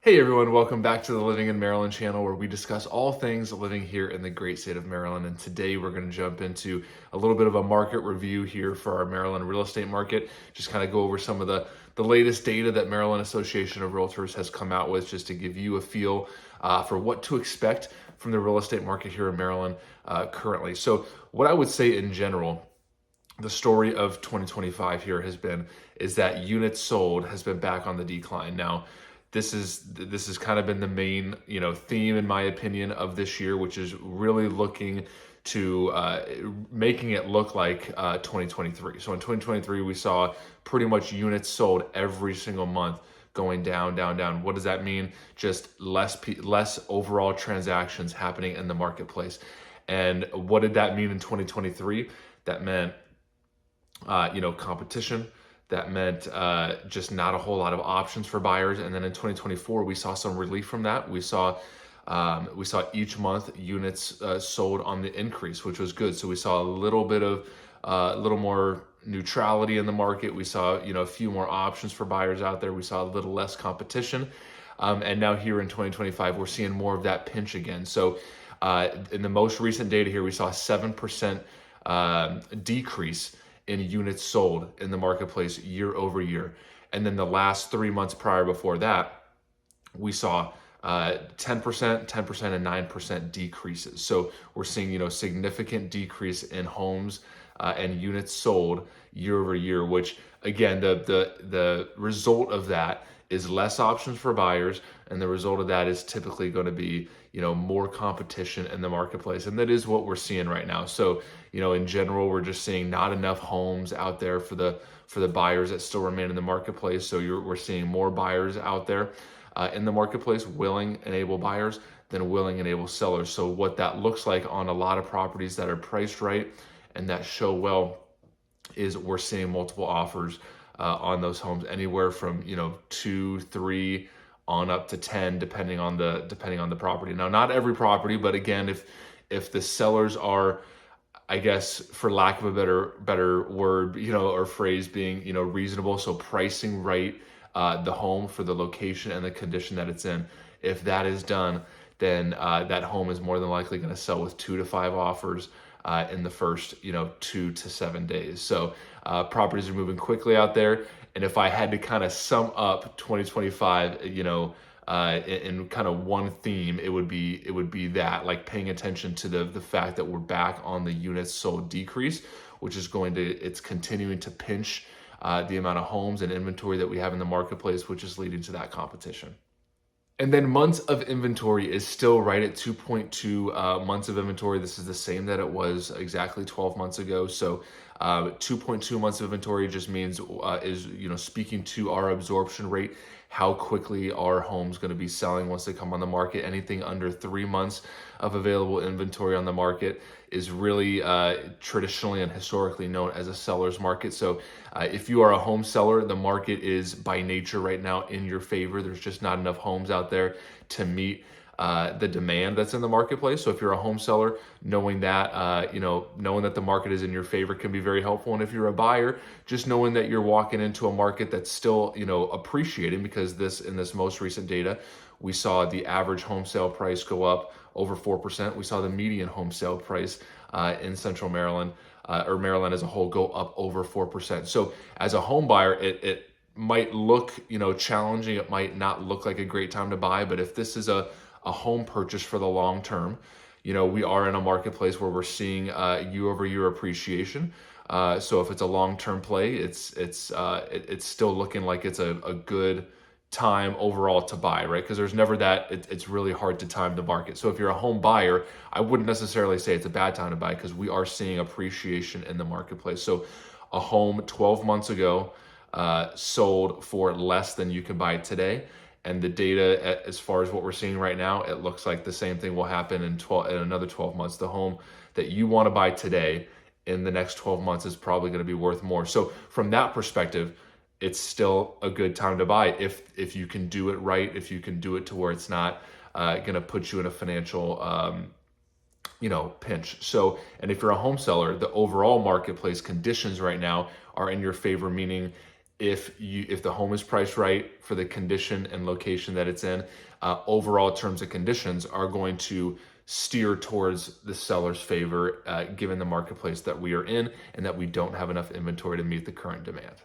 Hey everyone, welcome back to the Living in Maryland channel where we discuss all things living here in the great state of Maryland. And today we're going to jump into a little bit of a market review here for our Maryland real estate market. Just kind of go over some of the latest data that Maryland Association of Realtors has come out with, just to give you a feel for what to expect from the real estate market here in Maryland currently. So what I would say in general, the story of 2025 here is that units sold has been back on the decline. Now, this has kind of been the main theme, in my opinion, of this year, which is really looking to making it look like 2023. So in 2023, we saw pretty much units sold every single month going down, down, down. What does that mean? Just less overall transactions happening in the marketplace. And what did that mean in 2023? That meant competition. That meant just not a whole lot of options for buyers. And then in 2024, we saw some relief from that. We saw each month units sold on the increase, which was good. So we saw a little bit of a little more neutrality in the market. We saw a few more options for buyers out there. We saw a little less competition. And now here in 2025, we're seeing more of that pinch again. So in the most recent data here, we saw a 7% decrease in units sold in the marketplace year over year. And then the last 3 months prior before that, we saw 10%, 10%, and 9% decreases. So we're seeing, significant decrease in homes and units sold year over year, which again, the result of that is less options for buyers. And the result of that is typically going to be, more competition in the marketplace. And that is what we're seeing right now. So, in general, we're just seeing not enough homes out there for the buyers that still remain in the marketplace. So we're seeing more buyers out there in the marketplace, willing and able buyers, than willing and able sellers. So what that looks like on a lot of properties that are priced right and that show well is we're seeing multiple offers on those homes, anywhere from 2, 3 on up to 10, depending on the property. Now, not every property, but again, if the sellers are, I guess, for lack of a better word, or phrase, being reasonable, so pricing right the home for the location and the condition that it's in. If that is done, then that home is more than likely going to sell with 2 to 5 offers in the first 2 to 7 days. So properties are moving quickly out there. And if I had to kind of sum up 2025, in kind of one theme, it would be that, like, paying attention to the fact that we're back on the units sold decrease, which is it's continuing to pinch the amount of homes and inventory that we have in the marketplace, which is leading to that competition. And then months of inventory is still right at 2.2 months of inventory. This is the same that it was exactly 12 months ago. So 2.2 months of inventory just means is speaking to our absorption rate, how quickly our home's going to be selling once they come on the market. Anything under 3 months of available inventory on the market is really traditionally and historically known as a seller's market. So if you are a home seller, the market is by nature right now in your favor. There's just not enough homes out there to meet the demand that's in the marketplace. So if you're a home seller, knowing that knowing that the market is in your favor can be very helpful. And if you're a buyer, just knowing that you're walking into a market that's still appreciating, because in this most recent data, we saw the average home sale price go up over 4%. We saw the median home sale price in Central Maryland or Maryland as a whole go up over 4%. So as a home buyer, it might look challenging. It might not look like a great time to buy, but if this is a home purchase for the long term, we are in a marketplace where we're seeing year over year appreciation. So if it's a long term play, it's still looking like it's a good time overall to buy, right? Because there's never it's really hard to time the market. So if you're a home buyer, I wouldn't necessarily say it's a bad time to buy, because we are seeing appreciation in the marketplace. So a home 12 months ago sold for less than you can buy today. And the data, as far as what we're seeing right now, it looks like the same thing will happen in another 12 months. The home that you want to buy today in the next 12 months is probably going to be worth more. So from that perspective, it's still a good time to buy if you can do it right, if you can do it to where it's not going to put you in a financial pinch. So, and if you're a home seller, the overall marketplace conditions right now are in your favor, meaning if the home is priced right for the condition and location that it's in, overall terms and conditions are going to steer towards the seller's favor, given the marketplace that we are in and that we don't have enough inventory to meet the current demand.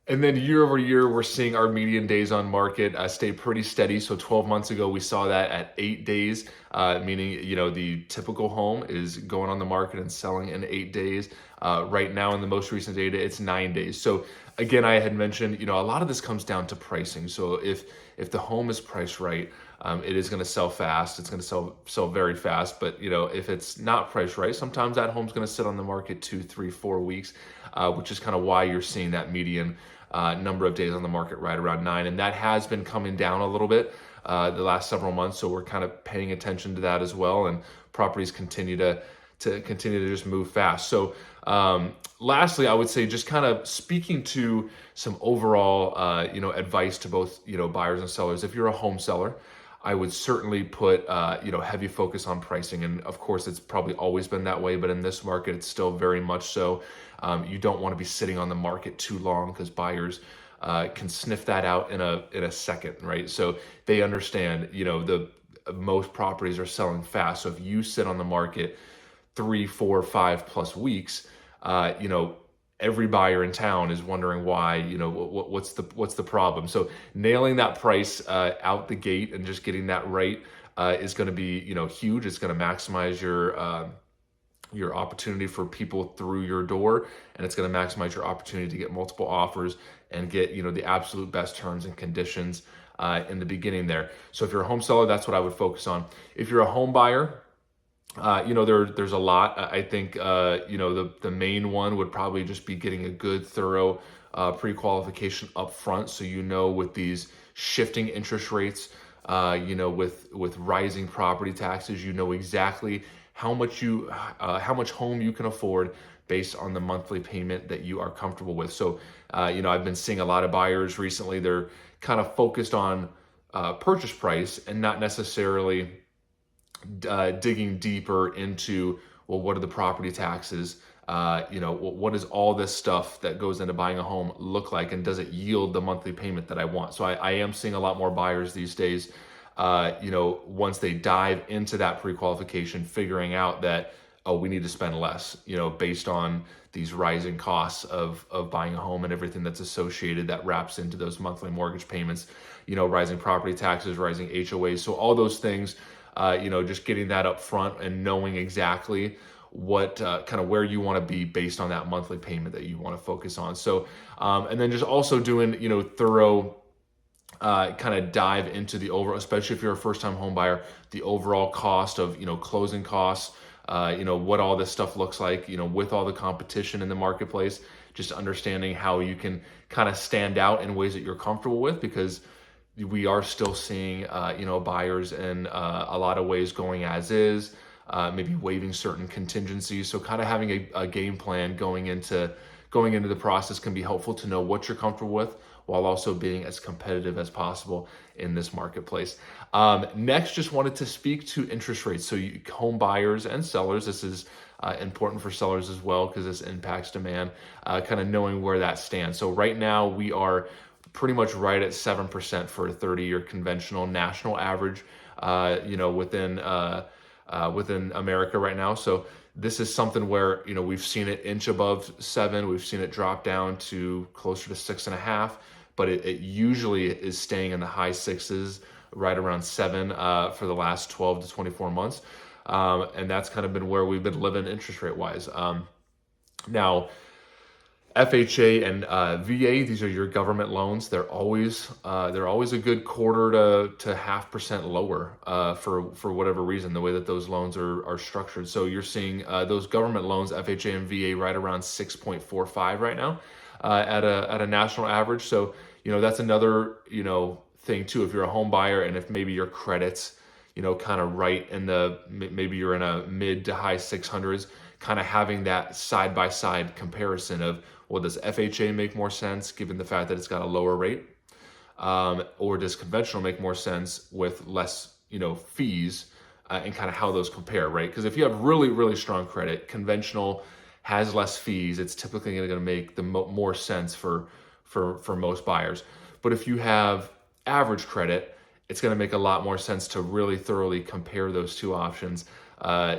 And then year over year, we're seeing our median days on market stay pretty steady. So 12 months ago, we saw that at 8 days, meaning, the typical home is going on the market and selling in 8 days. Right now, in the most recent data, it's 9 days. So again, I had mentioned, a lot of this comes down to pricing. So if the home is priced right, it is going to sell fast. It's going to sell very fast. But if it's not priced right, sometimes that home's going to sit on the market 2, 3, 4 weeks, which is kind of why you're seeing that median number of days on the market right around 9, and that has been coming down a little bit the last several months. So we're kind of paying attention to that as well, and properties continue to just move fast. So lastly, I would say just kind of speaking to some overall advice to both buyers and sellers. If you're a home seller, I would certainly put heavy focus on pricing, and of course it's probably always been that way, but in this market it's still very much so. You don't want to be sitting on the market too long, because buyers can sniff that out in a second, right? So they understand, the most properties are selling fast. So if you sit on the market 3, 4, 5+ weeks, every buyer in town is wondering why, what's the problem. So nailing that price out the gate and just getting that right is going to be, huge. It's going to maximize your opportunity for people through your door, and it's going to maximize your opportunity to get multiple offers and get the absolute best terms and conditions in the beginning there. So if you're a home seller, that's what I would focus on. If you're a home buyer, there's a lot. I think the main one would probably just be getting a good, thorough pre-qualification up front. So with these shifting interest rates, with rising property taxes, exactly how much home you can afford based on the monthly payment that you are comfortable with. So I've been seeing a lot of buyers recently. They're kind of focused on purchase price and not necessarily digging deeper into, well, what are the property taxes? What does all this stuff that goes into buying a home look like, and does it yield the monthly payment that I want? So I am seeing a lot more buyers these days, once they dive into that pre-qualification, figuring out that, oh, we need to spend less, based on these rising costs of buying a home and everything that's associated that wraps into those monthly mortgage payments, rising property taxes, rising HOAs. So all those things, just getting that up front and knowing exactly what kind of where you want to be based on that monthly payment that you want to focus on. So, and then just also doing, thorough kind of dive into the overall, especially if you're a first-time home buyer, the overall cost of, closing costs, what all this stuff looks like, with all the competition in the marketplace, just understanding how you can kind of stand out in ways that you're comfortable with, because we are still seeing, buyers in a lot of ways going as is, maybe waiving certain contingencies. So kind of having a game plan going into the process can be helpful to know what you're comfortable with, while also being as competitive as possible in this marketplace. Next, just wanted to speak to interest rates. So home buyers and sellers, this is important for sellers as well, because this impacts demand, kind of knowing where that stands. So right now we are pretty much right at 7% for a 30-year conventional national average, within America right now. So this is something where, we've seen it inch above 7, we've seen it drop down to closer to 6.5, but it usually is staying in the high 6s, right around 7 for the last 12 to 24 months. And that's kind of been where we've been living interest rate wise. Now, FHA and VA, these are your government loans. They're always a good 1/4 to 0.5% lower for whatever reason, the way that those loans are structured. So you're seeing those government loans, FHA and VA, right around 6.45 right now at a national average. So that's another thing too. If you're a home buyer and if maybe your credit's kind of right in maybe you're in a mid to high 600s, kind of having that side by side comparison of, well, does FHA make more sense given the fact that it's got a lower rate? Or does conventional make more sense with less, fees, and kind of how those compare, right? Because if you have really, really strong credit, conventional has less fees. It's typically going to make the more sense for for most buyers. But if you have average credit, it's going to make a lot more sense to really thoroughly compare those two options,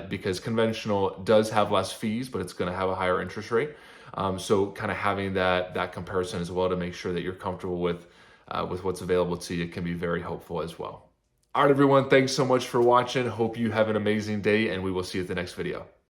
because conventional does have less fees, but it's going to have a higher interest rate. So kind of having that comparison as well to make sure that you're comfortable with what's available to you can be very helpful as well. All right, everyone, thanks so much for watching. Hope you have an amazing day, and we will see you at the next video.